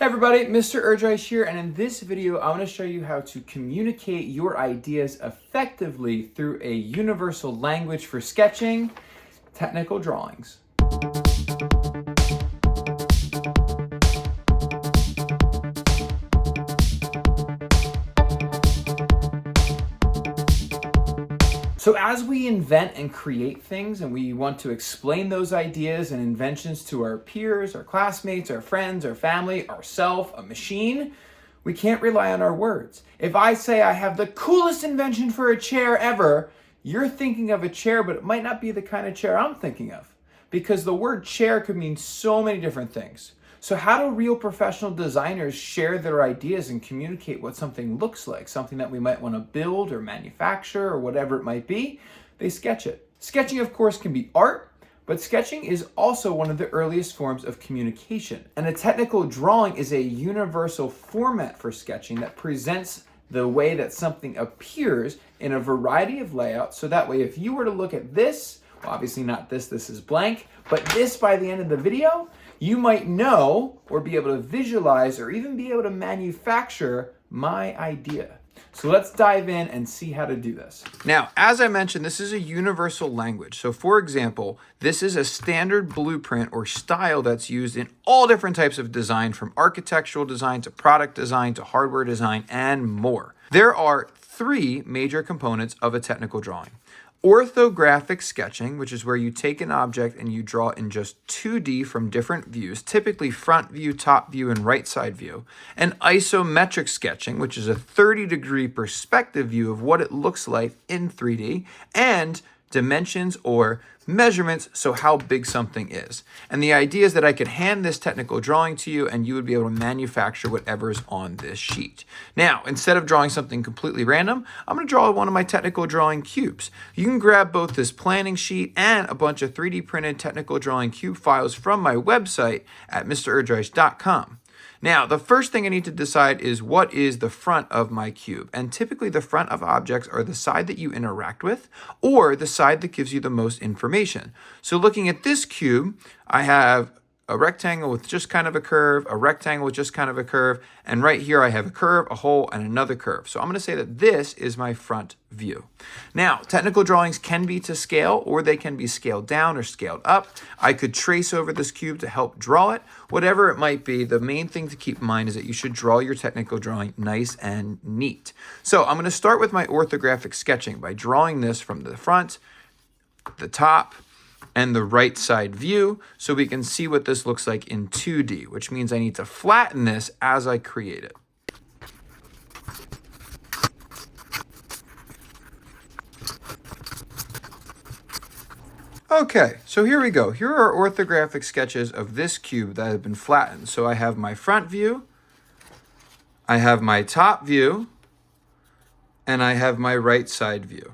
Hey everybody, Mr.E here, and in this video I want to show you how to communicate your ideas effectively through a universal language for sketching, technical drawings. So as we invent and create things and we want to explain those ideas and inventions to our peers, our classmates, our friends, our family, ourselves, a machine, we can't rely on our words. If I say I have the coolest invention for a chair ever, you're thinking of a chair, but it might not be the kind of chair I'm thinking of, because the word chair could mean so many different things. So how do real professional designers share their ideas and communicate what something looks like, something that we might want to build or manufacture or whatever it might be? They sketch it. Sketching, of course, can be art, but sketching is also one of the earliest forms of communication. And a technical drawing is a universal format for sketching that presents the way that something appears in a variety of layouts. So that way, if you were to look at this, well, obviously not this is blank, but this by the end of the video, you might know or be able to visualize or even be able to manufacture my idea. So let's dive in and see how to do this. Now, as I mentioned, this is a universal language. So for example, this is a standard blueprint or style that's used in all different types of design, from architectural design to product design to hardware design and more. There are three major components of a technical drawing. Orthographic sketching, which is where you take an object and you draw in just 2D from different views, typically front view, top view, and right side view. And isometric sketching, which is a 30-degree perspective view of what it looks like in 3D, and dimensions or measurements, so how big something is. And the idea is that I could hand this technical drawing to you and you would be able to manufacture whatever's on this sheet. Now, instead of drawing something completely random, I'm going to draw one of my technical drawing cubes. You can grab both this planning sheet and a bunch of 3D printed technical drawing cube files from my website at mr.e.com. Now, the first thing I need to decide is what is the front of my cube. And typically the front of objects are the side that you interact with or the side that gives you the most information. So looking at this cube, I have a rectangle with just kind of a curve, a rectangle with just kind of a curve, and right here I have a curve, a hole, and another curve. So I'm going to say that this is my front view. Now, technical drawings can be to scale, or they can be scaled down or scaled up. I could trace over this cube to help draw it. Whatever it might be, the main thing to keep in mind is that you should draw your technical drawing nice and neat. So I'm going to start with my orthographic sketching by drawing this from the front, the top, and the right side view, so we can see what this looks like in 2D, which means I need to flatten this as I create it. Okay, so here we go. Here are orthographic sketches of this cube that have been flattened. So I have my front view, I have my top view, and I have my right side view.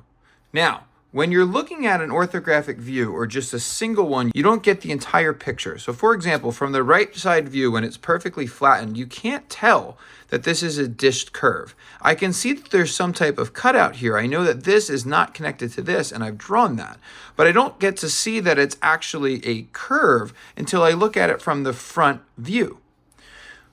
Now, when you're looking at an orthographic view or just a single one, you don't get the entire picture. So for example, from the right side view, when it's perfectly flattened, you can't tell that this is a dished curve. I can see that there's some type of cutout here. I know that this is not connected to this, and I've drawn that. But I don't get to see that it's actually a curve until I look at it from the front view.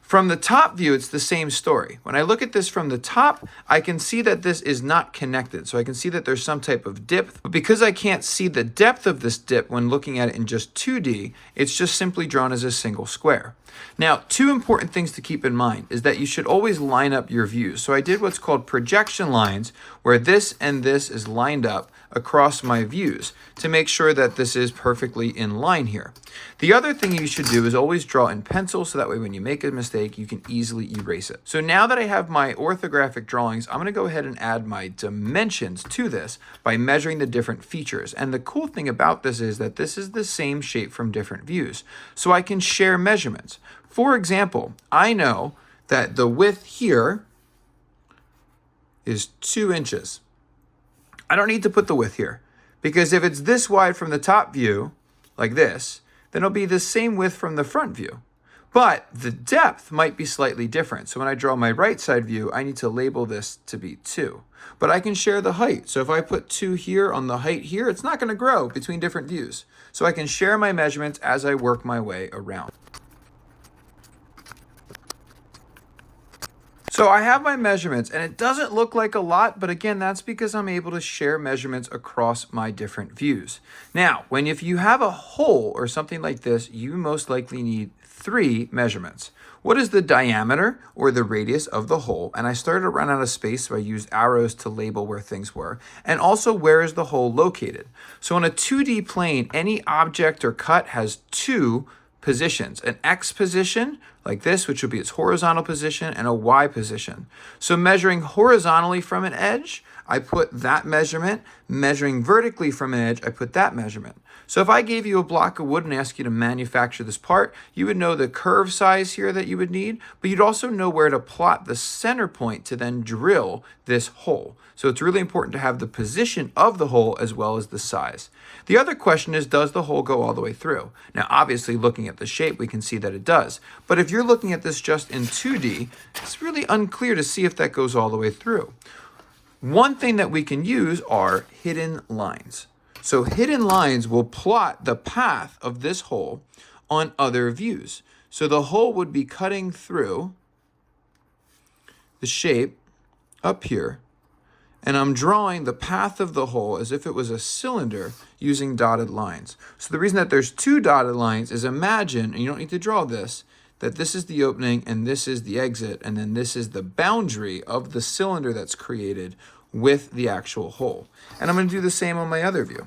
From the top view, it's the same story. When I look at this from the top, I can see that this is not connected. So I can see that there's some type of dip. But because I can't see the depth of this dip when looking at it in just 2D, it's just simply drawn as a single square. Now, two important things to keep in mind is that you should always line up your views. So I did what's called projection lines, where this and this is lined up across my views to make sure that this is perfectly in line here. The other thing you should do is always draw in pencil, so that way when you make a mistake, you can easily erase it. So now that I have my orthographic drawings, I'm going to go ahead and add my dimensions to this by measuring the different features. And the cool thing about this is that this is the same shape from different views. So I can share measurements. For example, I know that the width here is 2 inches. I don't need to put the width here, because if it's this wide from the top view, like this, then it'll be the same width from the front view. But the depth might be slightly different. So when I draw my right side view, I need to label this to be 2. But I can share the height. So if I put 2 here on the height here, it's not going to grow between different views. So I can share my measurements as I work my way around. So I have my measurements, and it doesn't look like a lot, but again, that's because I'm able to share measurements across my different views. Now, if you have a hole or something like this, you most likely need 3 measurements. What is the diameter or the radius of the hole? And I started to run out of space, so I used arrows to label where things were. And also, where is the hole located? So on a 2D plane, any object or cut has 2 positions, an X position like this, which would be its horizontal position, and a Y position. So measuring horizontally from an edge, I put that measurement. Measuring vertically from an edge, I put that measurement. So if I gave you a block of wood and asked you to manufacture this part, you would know the curve size here that you would need, but you'd also know where to plot the center point to then drill this hole. So it's really important to have the position of the hole as well as the size. The other question is, does the hole go all the way through? Now, obviously, looking at the shape, we can see that it does. But if you're looking at this just in 2D, it's really unclear to see if that goes all the way through. One thing that we can use are hidden lines. So hidden lines will plot the path of this hole on other views. So the hole would be cutting through the shape up here, and I'm drawing the path of the hole as if it was a cylinder using dotted lines. So the reason that there's 2 dotted lines is, imagine, and you don't need to draw this, that this is the opening and this is the exit, and then this is the boundary of the cylinder that's created with the actual hole. And I'm going to do the same on my other view.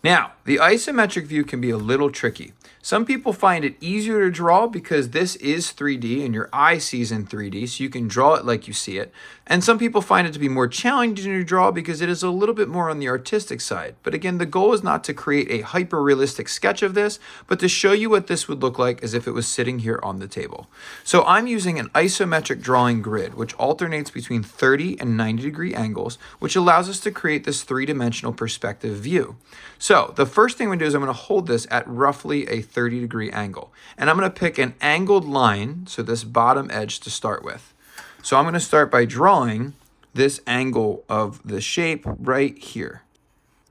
Now, the isometric view can be a little tricky. Some people find it easier to draw because this is 3D and your eye sees in 3D, so you can draw it like you see it. And some people find it to be more challenging to draw because it is a little bit more on the artistic side. But again, the goal is not to create a hyper-realistic sketch of this, but to show you what this would look like as if it was sitting here on the table. So I'm using an isometric drawing grid, which alternates between 30 and 90 degree angles, which allows us to create this 3-dimensional perspective view. So the first thing I'm going to do is I'm going to hold this at roughly a 30-degree angle. And I'm going to pick an angled line, so this bottom edge to start with. So I'm going to start by drawing this angle of the shape right here.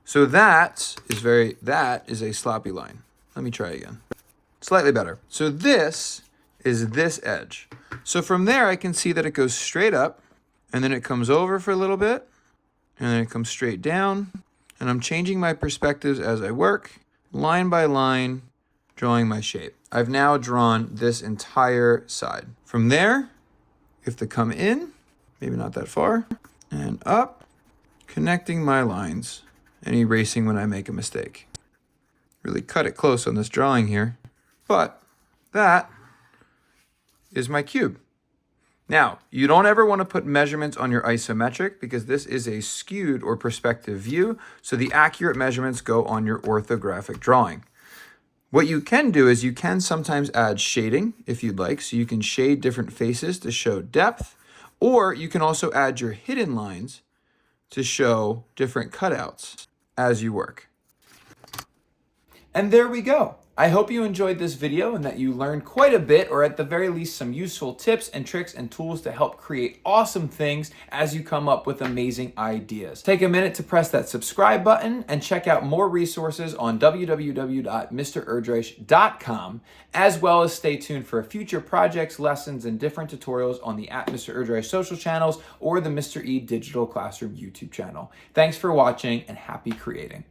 So that is a sloppy line. Let me try again. Slightly better. So this is this edge. So from there, I can see that it goes straight up, and then it comes over for a little bit, and then it comes straight down. And I'm changing my perspectives as I work, line by line, drawing my shape. I've now drawn this entire side. From there, you have to come in, maybe not that far, and up, connecting my lines and erasing when I make a mistake. Really cut it close on this drawing here, but that is my cube. Now, you don't ever want to put measurements on your isometric because this is a skewed or perspective view, so the accurate measurements go on your orthographic drawing. What you can do is you can sometimes add shading if you'd like, so you can shade different faces to show depth, or you can also add your hidden lines to show different cutouts as you work. And there we go. I hope you enjoyed this video and that you learned quite a bit, or at the very least some useful tips and tricks and tools to help create awesome things as you come up with amazing ideas. Take a minute to press that subscribe button and check out more resources on www.mrerdreich.com, as well as stay tuned for future projects, lessons, and different tutorials on the @Mr.E social channels or the Mr.E Digital Classroom YouTube channel. Thanks for watching and happy creating.